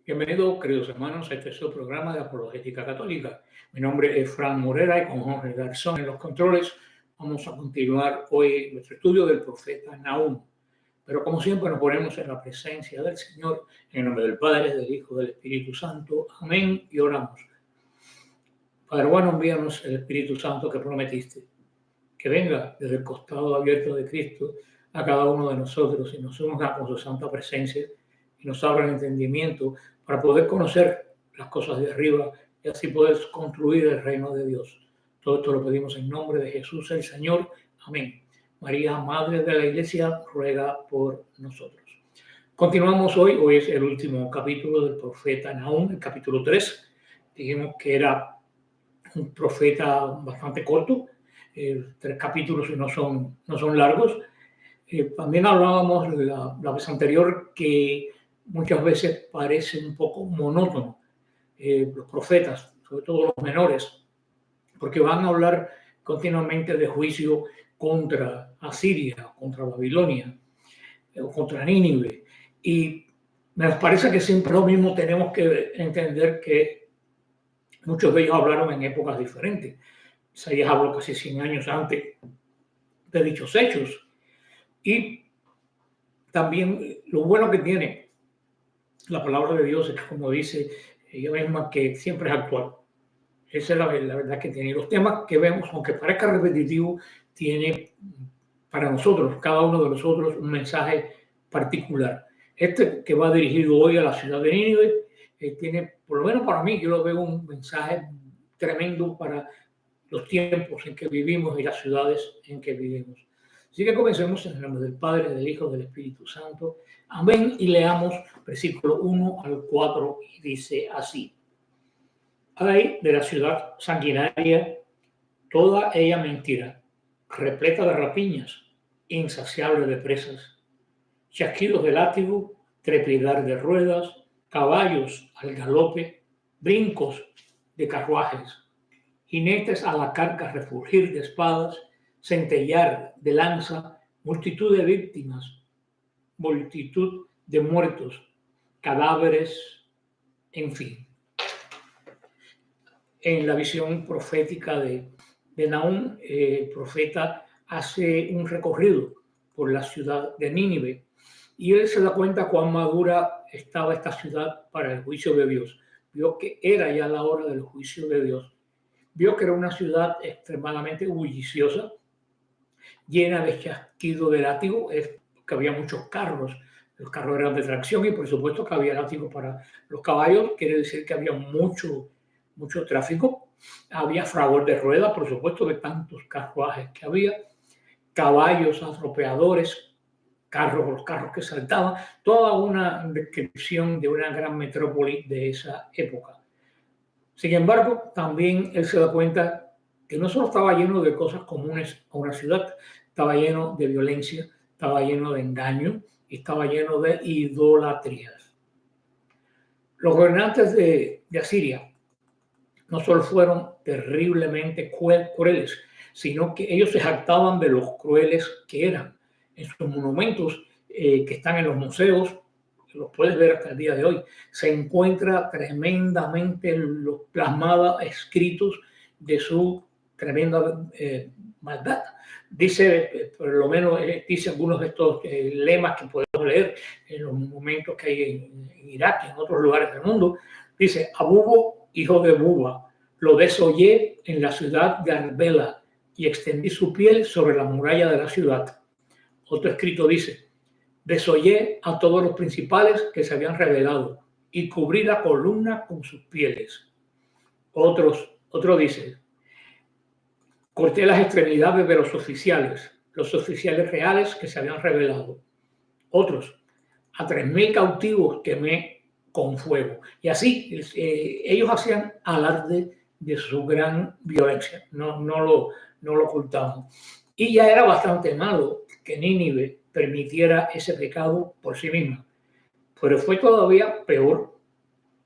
Bienvenidos, queridos hermanos, a este su programa de Apologética Católica. Mi nombre es Fran Morera y con Jorge Garzón en los controles vamos a continuar hoy nuestro estudio del profeta Nahum. Pero como siempre nos ponemos en la presencia del Señor, en el nombre del Padre, del Hijo, del Espíritu Santo. Amén. Y oramos. Padre bueno, envíanos el Espíritu Santo que prometiste, que venga desde el costado abierto de Cristo a cada uno de nosotros y nos unja con su santa presencia y nos abra el entendimiento para poder conocer las cosas de arriba y así poder construir el reino de Dios. Todo esto lo pedimos en nombre de Jesús el Señor. Amén. María, Madre de la Iglesia, ruega por nosotros. Continuamos hoy es el último capítulo del profeta Nahum, el capítulo 3. Dijimos que era un profeta bastante corto, 3 capítulos y no son largos. También hablábamos la vez anterior que muchas veces parece un poco monótono los profetas, sobre todo los menores, porque van a hablar continuamente de juicio contra Asiria, contra Babilonia, o contra Nínive. Y me parece que siempre lo mismo. Tenemos que entender que muchos de ellos hablaron en épocas diferentes. Isaías habló casi 100 años antes de dichos hechos. Y también lo bueno que tiene la palabra de Dios es que, como dice ella misma, que siempre es actual. Esa es la verdad que tiene. Y los temas que vemos, aunque parezca repetitivo, tiene para nosotros, cada uno de nosotros, un mensaje particular. Este que va dirigido hoy a la ciudad de Nínive, tiene, por lo menos para mí, yo lo veo un mensaje tremendo para los tiempos en que vivimos y las ciudades en que vivimos. Así que comencemos en el nombre del Padre, del Hijo, del Espíritu Santo. Amén. Y leamos versículo 1 al 4 y dice así. Ay de la ciudad sanguinaria, toda ella mentira, repleta de rapiñas, insaciable de presas, chasquidos de látigo, trepidar de ruedas, caballos al galope, brincos de carruajes, jinetes a la carga refugir de espadas, centellar de lanza, multitud de víctimas, multitud de muertos, cadáveres, en fin. En la visión profética de Nahum, el profeta hace un recorrido por la ciudad de Nínive y él se da cuenta cuán madura estaba esta ciudad para el juicio de Dios. Vio que era ya la hora del juicio de Dios. Vio que era una ciudad extremadamente bulliciosa, llena de chasquido de látigo, que había muchos carros. Los carros eran de tracción y por supuesto que había látigo para los caballos. Quiere decir que había mucho tráfico. Había fragor de ruedas, por supuesto, de tantos carruajes que había, caballos atropelladores, los carros que saltaban, toda una descripción de una gran metrópoli de esa época. Sin embargo, también él se da cuenta que no solo estaba lleno de cosas comunes a una ciudad, estaba lleno de violencia, estaba lleno de engaño y estaba lleno de idolatrías. Los gobernantes de Asiria no solo fueron terriblemente crueles, sino que ellos se jactaban de los crueles que eran. En sus monumentos que están en los museos, los puedes ver hasta el día de hoy, se encuentra tremendamente plasmada, escritos de su tremenda maldad. Dice, por lo menos dice algunos de estos lemas que podemos leer en los monumentos que hay en Irak y en otros lugares del mundo. Dice: Abubo, hijo de Buba, lo desollé en la ciudad de Arbela y extendí su piel sobre la muralla de la ciudad. Otro escrito dice: desollé a todos los principales que se habían rebelado y cubrí la columna con sus pieles. Otro dice: corté las extremidades de los oficiales reales que se habían rebelado. Otros: a 3,000 cautivos quemé con fuego. Y así ellos hacían alarde de su gran violencia. No lo ocultamos. Y ya era bastante malo que Nínive permitiera ese pecado por sí misma. Pero fue todavía peor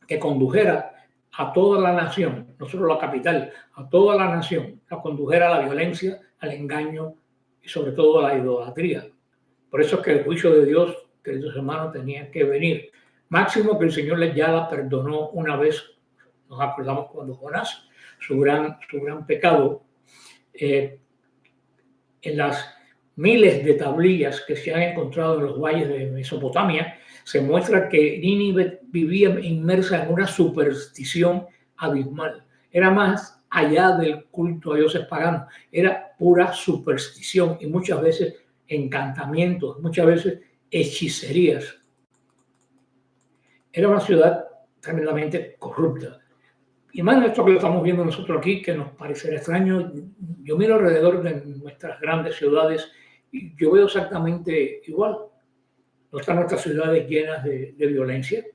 que condujera a toda la nación, no solo la capital, a toda la nación, la condujera a la violencia, al engaño y sobre todo a la idolatría. Por eso es que el juicio de Dios, queridos hermanos, tenía que venir. Máximo que el Señor ya la perdonó una vez. Nos acordamos cuando Jonás, su gran pecado, en las miles de tablillas que se han encontrado en los valles de Mesopotamia, se muestra que Nínive vivía inmersa en una superstición abismal. Era más allá del culto a dioses paganos, era pura superstición y muchas veces encantamientos, muchas veces hechicerías. Era una ciudad tremendamente corrupta. Y más de esto que lo estamos viendo nosotros aquí, que nos parecerá extraño, yo miro alrededor de nuestras grandes ciudades y yo veo exactamente igual. No están nuestras ciudades llenas de violencia.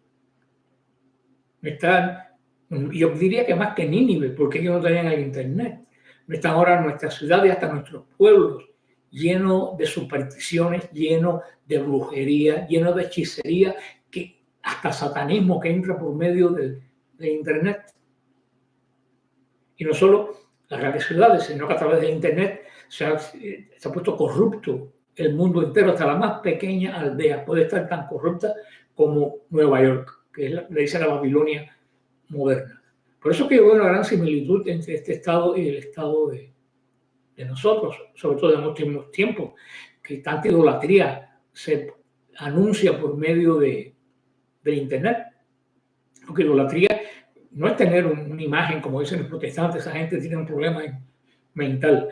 Yo diría que más que Nínive, porque ellos no tenían el internet. No están ahora nuestras ciudades, hasta nuestros pueblos, llenos de supersticiones, llenos de brujería, llenos de hechicería, que hasta satanismo que entra por medio de internet. Y no solo las grandes ciudades, sino que a través de internet se ha puesto corrupto el mundo entero, hasta la más pequeña aldea puede estar tan corrupta como Nueva York, que le dice la Babilonia moderna. Por eso que veo una gran similitud entre este estado y el estado de nosotros, sobre todo en últimos tiempos, que tanta idolatría se anuncia por medio de internet. Porque idolatría no es tener una imagen, como dicen los protestantes, esa gente tiene un problema mental.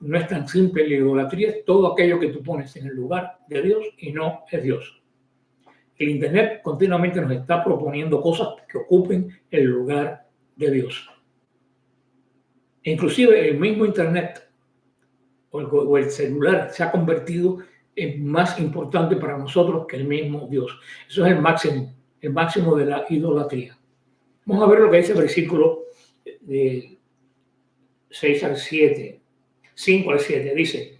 No es tan simple. La idolatría es todo aquello que tú pones en el lugar de Dios y no es Dios. El internet continuamente nos está proponiendo cosas que ocupen el lugar de Dios. E inclusive el mismo internet o el celular se ha convertido en más importante para nosotros que el mismo Dios. Eso es el máximo de la idolatría. Vamos a ver lo que dice el versículo de 6 al 7, 5 al 7. Dice: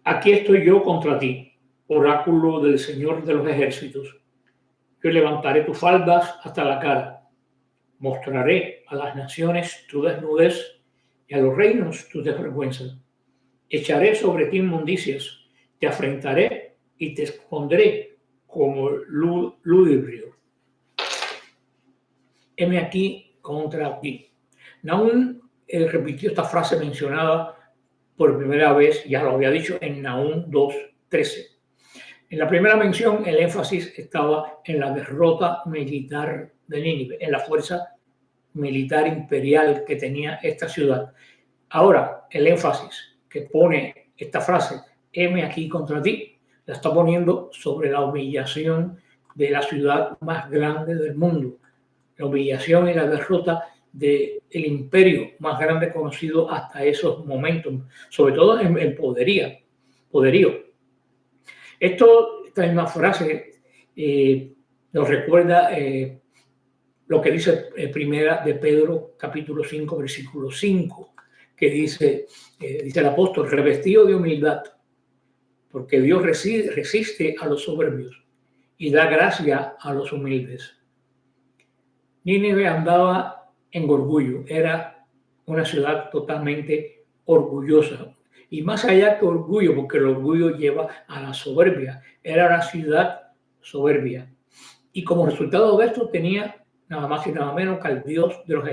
aquí estoy yo contra ti, oráculo del Señor de los ejércitos. Yo levantaré tus faldas hasta la cara, mostraré a las naciones tu desnudez y a los reinos tu desvergüenza. Echaré sobre ti inmundicias, te afrentaré y te expondré como ludibrio. Heme aquí contra ti. Nahum repitió esta frase mencionada por primera vez, ya lo había dicho, en Nahum 2:13. En la primera mención, el énfasis estaba en la derrota militar de Nínive, en la fuerza militar imperial que tenía esta ciudad. Ahora, el énfasis que pone esta frase, heme aquí contra ti, la está poniendo sobre la humillación de la ciudad más grande del mundo, la humillación y la derrota del imperio más grande conocido hasta esos momentos, sobre todo en poderío. Esta misma frase nos recuerda lo que dice primera de Pedro, capítulo 5, versículo 5, que dice el apóstol: revestido de humildad, porque Dios resiste a los soberbios y da gracia a los humildes. Nínive andaba en orgullo, era una ciudad totalmente orgullosa. Y más allá que orgullo, porque el orgullo lleva a la soberbia, era una ciudad soberbia. Y como resultado de esto tenía nada más y nada menos que al Dios de los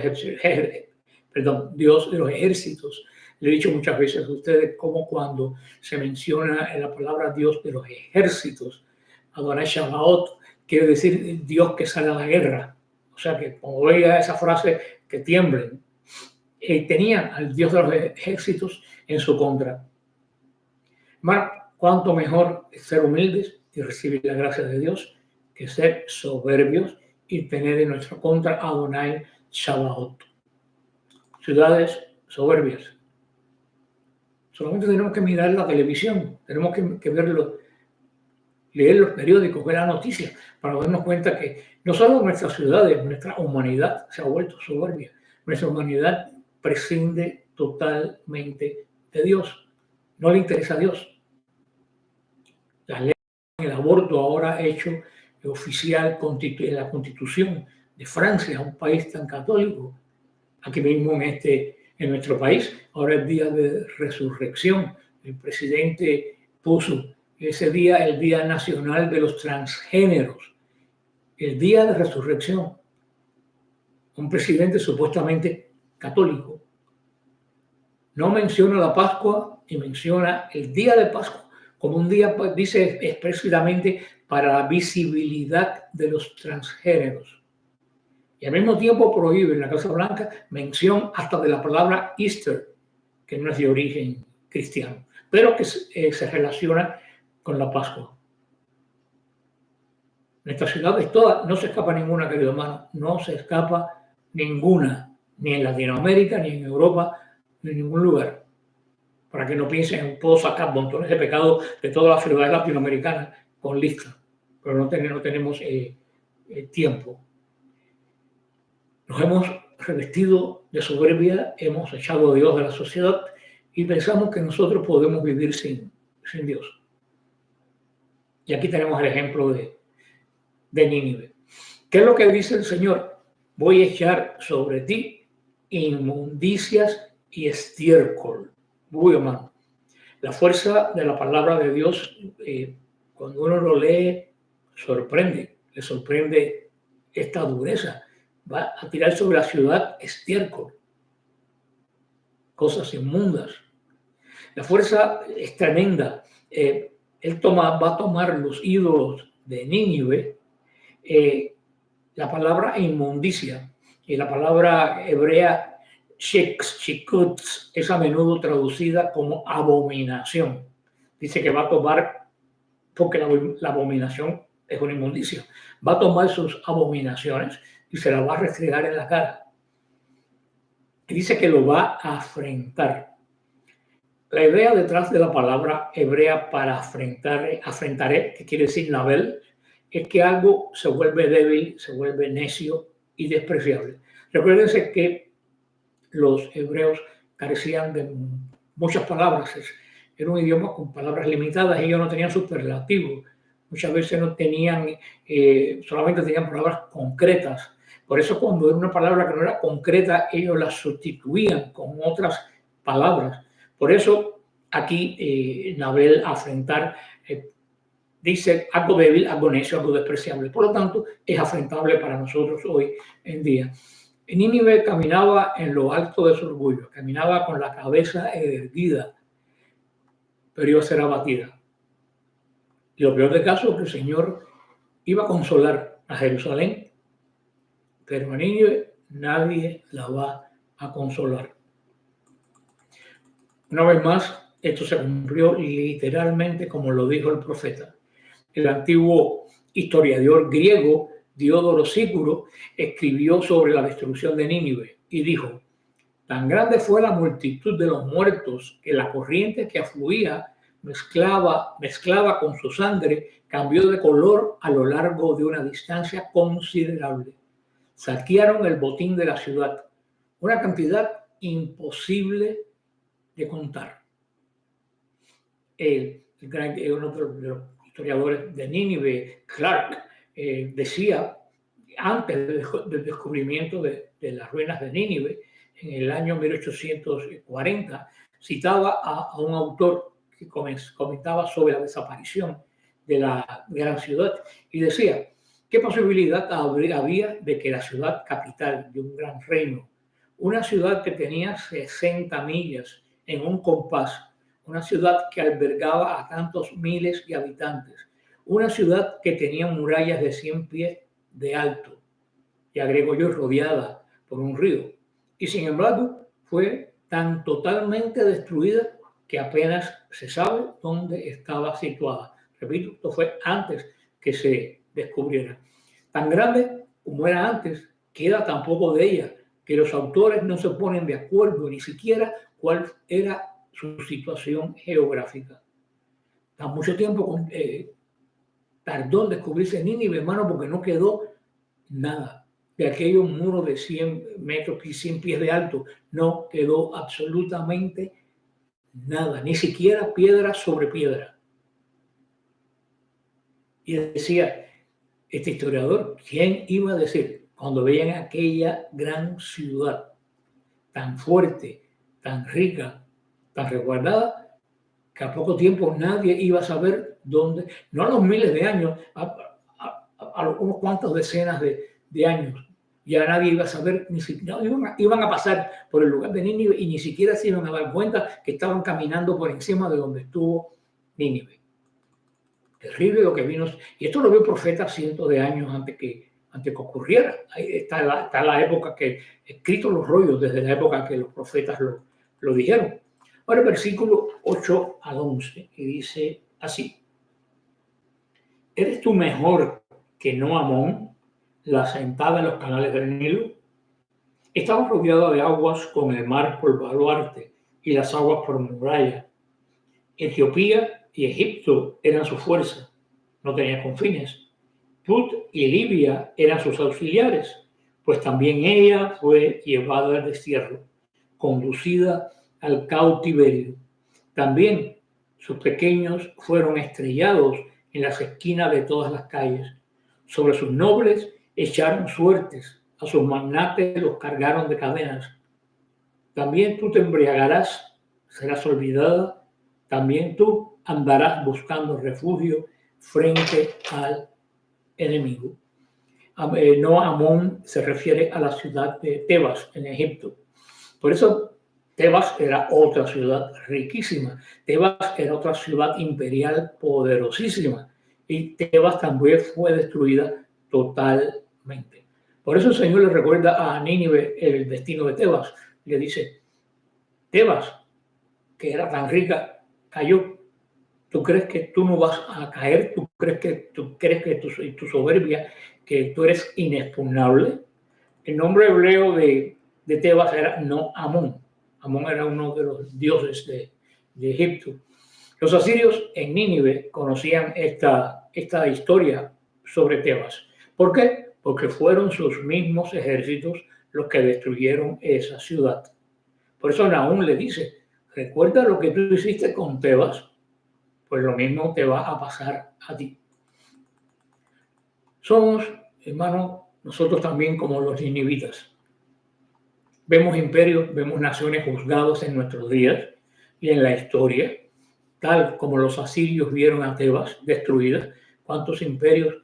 ejércitos. Le he dicho muchas veces a ustedes cómo cuando se menciona en la palabra Dios de los ejércitos, Adonai Shabaot, quiere decir Dios que sale a la guerra. O sea que como veía esa frase, que tiemblen. Tenían al Dios de los ejércitos en su contra. Hermano, cuánto mejor ser humildes y recibir la gracia de Dios que ser soberbios y tener en nuestra contra a Adonai Shabaot. Ciudades soberbias. Solamente tenemos que mirar la televisión, tenemos que verlo, leer los periódicos, ver las noticias, para darnos cuenta que no solo nuestras ciudades, nuestra humanidad se ha vuelto soberbia. Nuestra humanidad prescinde totalmente de Dios. No le interesa a Dios. Las leyes, el aborto ahora hecho oficial en la Constitución de Francia, un país tan católico. Aquí mismo en nuestro país, ahora es día de resurrección. El presidente puso ese día, el Día Nacional de los Transgéneros, el Día de Resurrección. Un presidente supuestamente católico no menciona la Pascua y menciona el día de Pascua como un día, pues, dice expresamente, para la visibilidad de los transgéneros. Y al mismo tiempo prohíbe en la Casa Blanca mención hasta de la palabra Easter, que no es de origen cristiano, pero que se relaciona con la Pascua. En estas ciudades todas no se escapa ninguna, querido hermano, no se escapa ninguna, ni en Latinoamérica, ni en Europa, ni en ningún lugar. Para que no piensen, puedo sacar montones de pecados de todas las ciudades latinoamericanas con lista, pero no tenemos tiempo. Nos hemos revestido de soberbia, hemos echado a Dios de la sociedad y pensamos que nosotros podemos vivir sin Dios. Y aquí tenemos el ejemplo de Nínive. ¿Qué es lo que dice el Señor? Voy a echar sobre ti inmundicias y estiércol. Uy, hermano. La fuerza de la palabra de Dios, cuando uno lo lee, le sorprende esta dureza. Va a tirar sobre la ciudad estiércol, cosas inmundas. La fuerza es tremenda. Él va a tomar los ídolos de Nínive, la palabra inmundicia y la palabra hebrea shikutz es a menudo traducida como abominación. Dice que va a tomar, porque la abominación es una inmundicia, va a tomar sus abominaciones y se las va a restregar en la cara. Y dice que lo va a afrentar. La idea detrás de la palabra hebrea para afrentaré, que quiere decir Nabel, es que algo se vuelve débil, se vuelve necio y despreciable. Recuérdense que los hebreos carecían de muchas palabras. Era un idioma con palabras limitadas. Ellos no tenían superlativos. Muchas veces no tenían, solamente tenían palabras concretas. Por eso cuando era una palabra que no era concreta, ellos la sustituían con otras palabras. Por eso aquí Nabel, afrentar, dice algo débil, algo necio, algo despreciable. Por lo tanto, es afrentable para nosotros hoy en día. Nínive caminaba en lo alto de su orgullo, caminaba con la cabeza erguida, pero iba a ser abatida. Y lo peor del caso es que el Señor iba a consolar a Jerusalén, pero a Nínive nadie la va a consolar. Una vez más, esto se cumplió literalmente como lo dijo el profeta. El antiguo historiador griego Diodoro Sícuro escribió sobre la destrucción de Nínive y dijo: tan grande fue la multitud de los muertos que la corriente que afluía mezclaba con su sangre, cambió de color a lo largo de una distancia considerable. Saquearon el botín de la ciudad, una cantidad imposible de contar. Uno de los historiadores de Nínive, Clark, decía, antes del descubrimiento de las ruinas de Nínive, en el año 1840, citaba a un autor que comentaba sobre la desaparición de la gran ciudad y decía: ¿qué posibilidad había de que la ciudad capital de un gran reino, una ciudad que tenía 60 millas en un compás, una ciudad que albergaba a tantos miles de habitantes, una ciudad que tenía murallas de 100 pies de alto, y agrego yo, rodeada por un río, y sin embargo fue tan totalmente destruida que apenas se sabe dónde estaba situada? Repito, esto fue antes que se descubriera. Tan grande como era antes, queda tan poco de ella que los autores no se ponen de acuerdo ni siquiera cuál era su situación geográfica. Tan mucho tiempo tardó en descubrirse Nínive, hermano, porque no quedó nada de aquellos muros de 100 metros y 100 pies de alto. No quedó absolutamente nada, ni siquiera piedra sobre piedra. Y decía este historiador, ¿quién iba a decir cuando veían aquella gran ciudad tan fuerte, tan rica, tan resguardada, que a poco tiempo nadie iba a saber no a los miles de años, a unos cuantos decenas de años. Ya nadie iba a saber, ni siquiera iban a pasar por el lugar de Nínive y ni siquiera se iban a dar cuenta que estaban caminando por encima de donde estuvo Nínive. Terrible lo que vino. Y esto lo vio el profeta cientos de años antes que ocurriera. Ahí está la época que, escritos los rollos, desde la época que los profetas lo dijeron. Ahora el versículo 8 al 11, que dice así: ¿Eres tú mejor que no Amón, la asentada en los canales del Nilo? Estaba rodeada de aguas con el mar por baluarte y las aguas por muralla. Etiopía y Egipto eran su fuerza, no tenía confines. Put y Libia eran sus auxiliares, pues también ella fue llevada al destierro, conducida al cautiverio. También sus pequeños fueron estrellados en las esquinas de todas las calles. Sobre sus nobles echaron suertes, a sus magnates los cargaron de cadenas. También tú te embriagarás, serás olvidada, también tú andarás buscando refugio frente al enemigo. No Amón se refiere a la ciudad de Tebas en Egipto. Por eso Tebas era otra ciudad riquísima. Tebas era otra ciudad imperial poderosísima. Y Tebas también fue destruida totalmente. Por eso el Señor le recuerda a Nínive el destino de Tebas. Le dice: Tebas, que era tan rica, cayó. ¿Tú crees que tú no vas a caer? ¿Tú crees que tu soberbia, que tú eres inexpugnable? El nombre hebreo de Tebas era no Amón. Amón era uno de los dioses de Egipto. Los asirios en Nínive conocían esta historia sobre Tebas. ¿Por qué? Porque fueron sus mismos ejércitos los que destruyeron esa ciudad. Por eso Nahum le dice: recuerda lo que tú hiciste con Tebas, pues lo mismo te va a pasar a ti. Somos, hermanos, nosotros también como los ninivitas. Vemos imperios, vemos naciones juzgados en nuestros días y en la historia, tal como los asirios vieron a Tebas destruida. ¿Cuántos imperios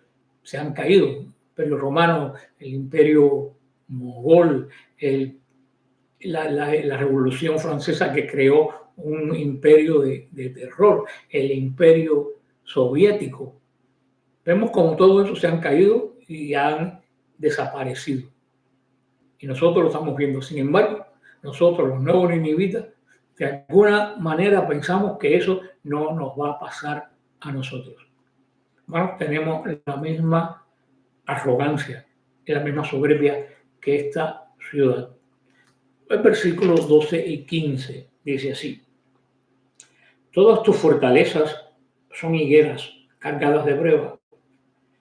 se han caído? El imperio romano, el imperio mogol, la revolución francesa que creó un imperio de terror, el imperio soviético. Vemos como todo eso se han caído y han desaparecido. Y nosotros lo estamos viendo. Sin embargo, nosotros, los nuevos ninivitas, de alguna manera pensamos que eso no nos va a pasar a nosotros. Bueno, tenemos la misma arrogancia y la misma soberbia que esta ciudad. El versículo 12 y 15 dice así: todas tus fortalezas son higueras cargadas de breva.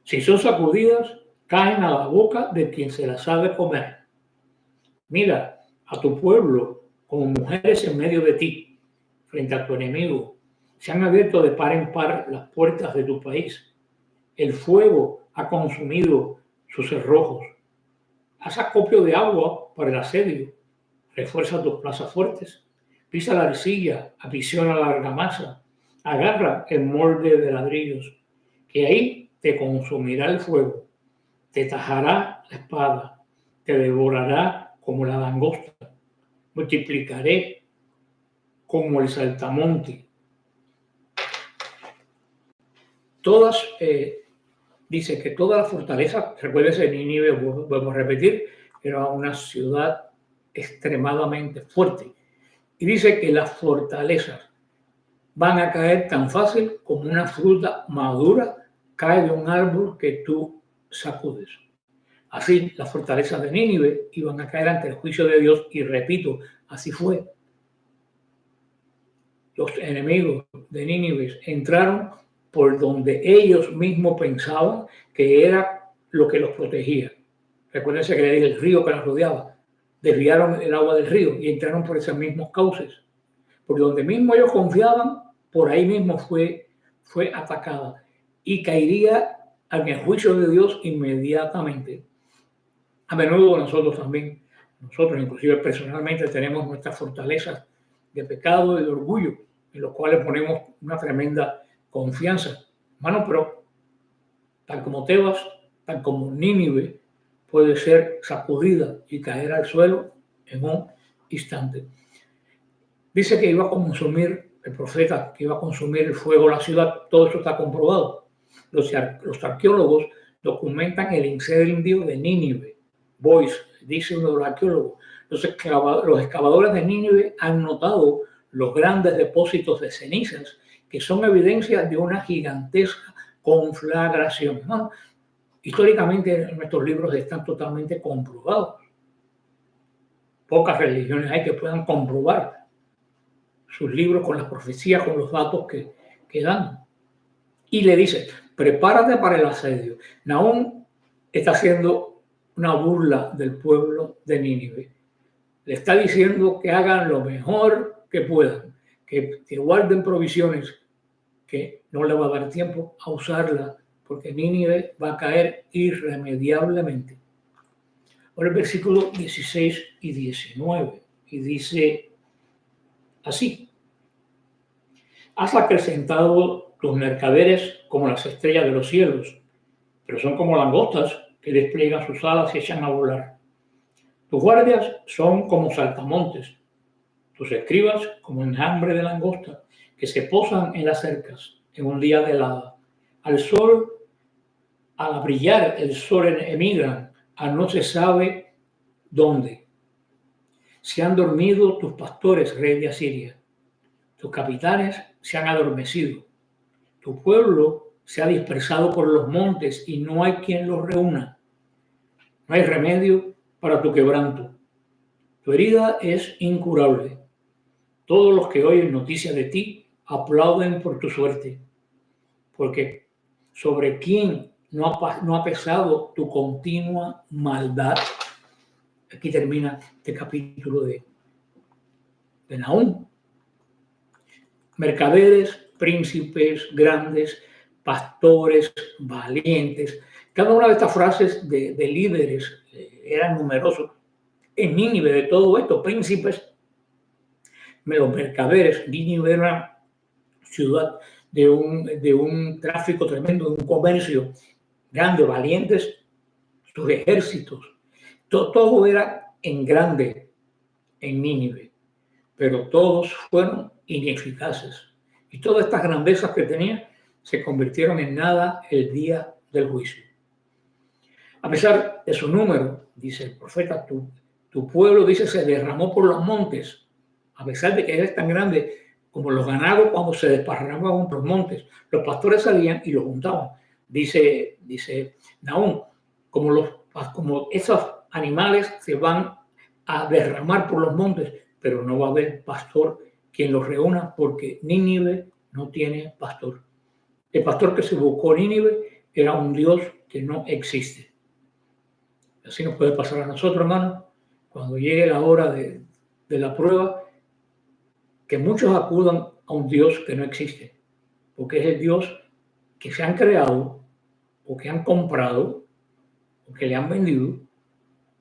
Si son sacudidas, caen a la boca de quien se las sabe comer. Mira a tu pueblo como mujeres en medio de ti, frente a tu enemigo. Se han abierto de par en par las puertas de tu país. El fuego ha consumido sus cerrojos. Haz acopio de agua para el asedio. Refuerza tus plazas fuertes. Pisa la arcilla, apisiona la argamasa. Agarra el molde de ladrillos, que ahí te consumirá el fuego. Te tajará la espada. Te devorará como la langosta. Multiplicaré como el saltamonte. Dice que toda la fortaleza, recuérdese, Nínive, vuelvo a repetir, era una ciudad extremadamente fuerte. Y dice que las fortalezas van a caer tan fácil como una fruta madura cae de un árbol que tú sacudes. Así, las fortalezas de Nínive iban a caer ante el juicio de Dios y repito, así fue. Los enemigos de Nínive entraron por donde ellos mismos pensaban que era lo que los protegía. Recuérdense que era el río que los rodeaba. Desviaron el agua del río y entraron por esos mismos cauces. Por donde mismo ellos confiaban, por ahí mismo fue atacada y caería en el juicio de Dios inmediatamente. A menudo nosotros inclusive personalmente, tenemos nuestras fortalezas de pecado y de orgullo, en los cuales ponemos una tremenda confianza. Hermano, pero tal como Tebas, tal como Nínive, puede ser sacudida y caer al suelo en un instante. Dice que iba a consumir, el profeta, que iba a consumir el fuego la ciudad. Todo eso está comprobado. Los arqueólogos documentan el incendio de Nínive. Boyce, dice uno de los arqueólogos. Los excavadores de Nínive han notado los grandes depósitos de cenizas que son evidencia de una gigantesca conflagración. ¿No? Históricamente nuestros libros están totalmente comprobados. Pocas religiones hay que puedan comprobar sus libros con las profecías, con los datos que dan. Y le dice, prepárate para el asedio. Nahum está haciendo una burla del pueblo de Nínive. Le está diciendo que hagan lo mejor que puedan, que guarden provisiones, que no le va a dar tiempo a usarla, porque Nínive va a caer irremediablemente. Ahora el versículo 16 y 19, y dice así: has acrecentado tus mercaderes como las estrellas de los cielos, pero son como langostas que despliegan sus alas y echan a volar. Tus guardias son como saltamontes, tus escribas como enjambre de langosta que se posan en las cercas en un día de helada. Al sol, al brillar el sol emigran a no se sabe dónde. Se han dormido tus pastores, rey de Asiria. Tus capitanes se han adormecido. Tu pueblo se ha dispersado por los montes y no hay quien los reúna. No hay remedio para tu quebranto. Tu herida es incurable. Todos los que oyen noticias de ti aplauden por tu suerte, porque sobre quién no ha pesado tu continua maldad. Aquí termina este capítulo de Nahum. Mercaderes, príncipes, grandes, pastores, valientes. Cada una de estas frases de líderes eran numerosos. En Nínive, de todo esto, príncipes, los mercaderes. Nínive era una ciudad de un tráfico tremendo, de un comercio grande, valientes, sus ejércitos. Todo era en grande en Nínive, pero todos fueron ineficaces. Y todas estas grandezas que tenía se convirtieron en nada el día del juicio. A pesar de su número, dice el profeta, tu pueblo, dice, se derramó por los montes. A pesar de que eres tan grande como los ganados cuando se desparramaban por los montes, los pastores salían y los juntaban. Dice Nahum, como esos animales se van a derramar por los montes, pero no va a haber pastor quien los reúna, porque Nínive no tiene pastor. El pastor que se buscó Nínive era un Dios que no existe. Así nos puede pasar a nosotros, hermanos, cuando llegue la hora de la prueba, que muchos acudan a un Dios que no existe, porque es el Dios que se han creado o que han comprado o que le han vendido,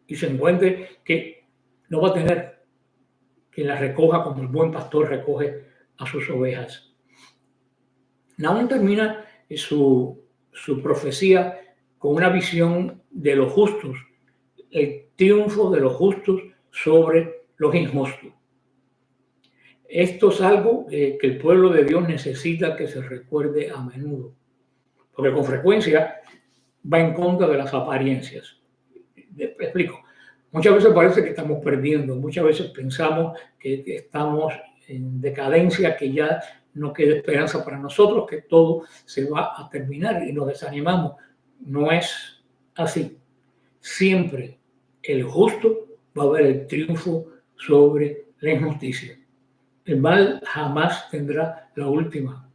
y se encuentre que no va a tener quien la recoja como el buen pastor recoge a sus ovejas. Nahum termina su profecía con una visión de los justos, el triunfo de los justos sobre los injustos. Esto es algo que el pueblo de Dios necesita que se recuerde a menudo, porque con frecuencia va en contra de las apariencias. Explico. Muchas veces parece que estamos perdiendo, muchas veces pensamos que estamos en decadencia, que ya no queda esperanza para nosotros, que todo se va a terminar y nos desanimamos. No es así. Siempre el justo va a ver el triunfo sobre la injusticia. El mal jamás tendrá la última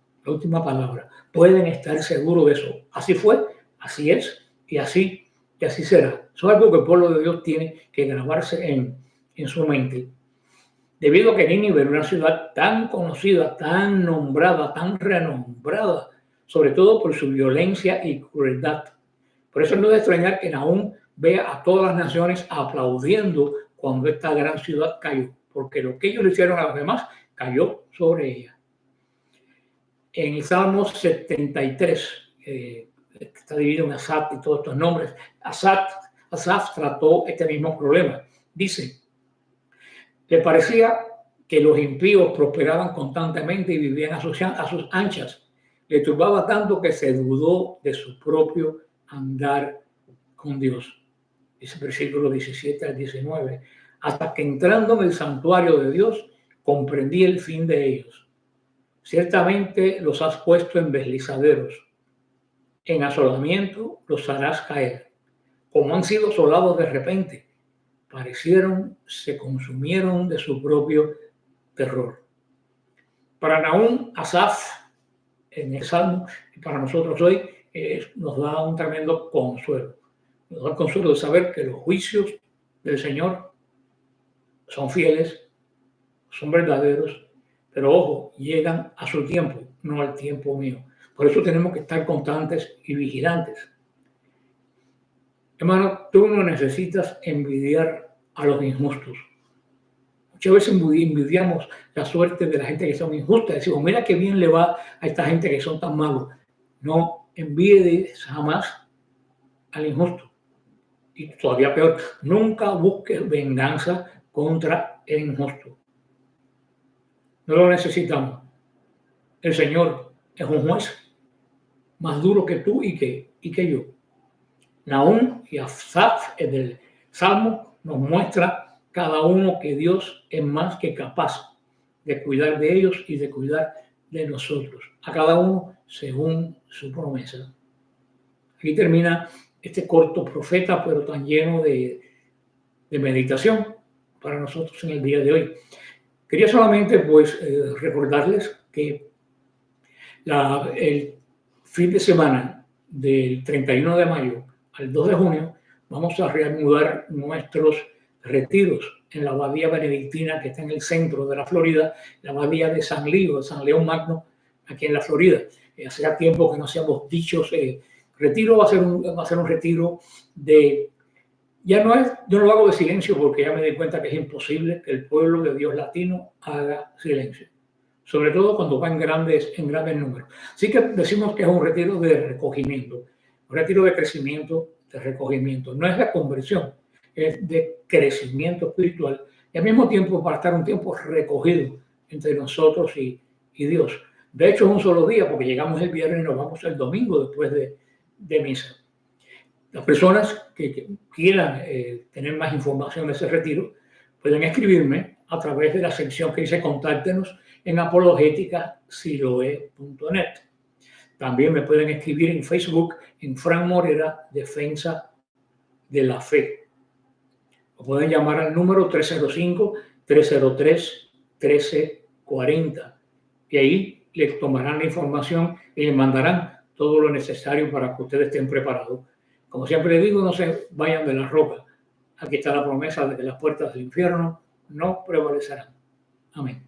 palabra. Pueden estar seguros de eso. Así fue, así es y así será. Eso es algo que el pueblo de Dios tiene que grabarse en su mente. Debido a que Nínive era una ciudad tan conocida, tan nombrada, tan renombrada, sobre todo por su violencia y crueldad. Por eso no es de extrañar que Nahum vea a todas las naciones aplaudiendo cuando esta gran ciudad cayó, porque lo que ellos le hicieron a los demás cayó sobre ella. En el Salmo 73, está dividido en Asaf y todos estos nombres, Asaf trató este mismo problema. Dice, le parecía que los impíos prosperaban constantemente y vivían a sus anchas. Le turbaba tanto que se dudó de su propio andar con Dios. Dice versículo 17 al 19. Hasta que entrando en el santuario de Dios, comprendí el fin de ellos. Ciertamente los has puesto en deslizaderos. En asolamiento los harás caer. Como han sido asolados de repente, se consumieron de su propio terror. Para Nahum, Asaf, en el Salmo, y para nosotros hoy, nos da un tremendo consuelo. Nos da el consuelo de saber que los juicios del Señor son fieles, son verdaderos, pero ojo, llegan a su tiempo, no al tiempo mío. Por eso tenemos que estar constantes y vigilantes. Hermano, tú no necesitas envidiar a los injustos. Muchas veces envidiamos la suerte de la gente que son injustas. Decimos, mira qué bien le va a esta gente que son tan malos. No envidies jamás al injusto. Y todavía peor, nunca busques venganza contra el injusto. No lo necesitamos. El Señor es un juez más duro que tú y que yo. Nahum y Asaf, en el Salmo, nos muestra cada uno que Dios es más que capaz de cuidar de ellos y de cuidar de nosotros, a cada uno según su promesa. Aquí termina este corto profeta, pero tan lleno de meditación para nosotros en el día de hoy. Quería solamente recordarles que el fin de semana del 31 de mayo al 2 de junio vamos a reanudar nuestros retiros en la abadía benedictina que está en el centro de la Florida, la abadía de San Lío, de San León Magno, aquí en la Florida. Hacía tiempo que no hacíamos dichos retiro. Va a ser un retiro de... yo no lo hago de silencio porque ya me di cuenta que es imposible que el pueblo de Dios latino haga silencio, sobre todo cuando va en grandes números. Así que decimos que es un retiro de recogimiento, un retiro de crecimiento, de recogimiento. No es de conversión, es de crecimiento espiritual y al mismo tiempo para estar un tiempo recogido entre nosotros y Dios. De hecho, es un solo día porque llegamos el viernes y nos vamos el domingo después de misa. Las personas que quieran tener más información de ese retiro pueden escribirme a través de la sección que dice contáctenos en apologéticasiloe.net. También me pueden escribir en Facebook en Fran Morera, Defensa de la Fe. O pueden llamar al número 305-303-1340 y ahí les tomarán la información y les mandarán todo lo necesario para que ustedes estén preparados. Como siempre les digo, no se vayan de la roca. Aquí está la promesa de que las puertas del infierno no prevalecerán. Amén.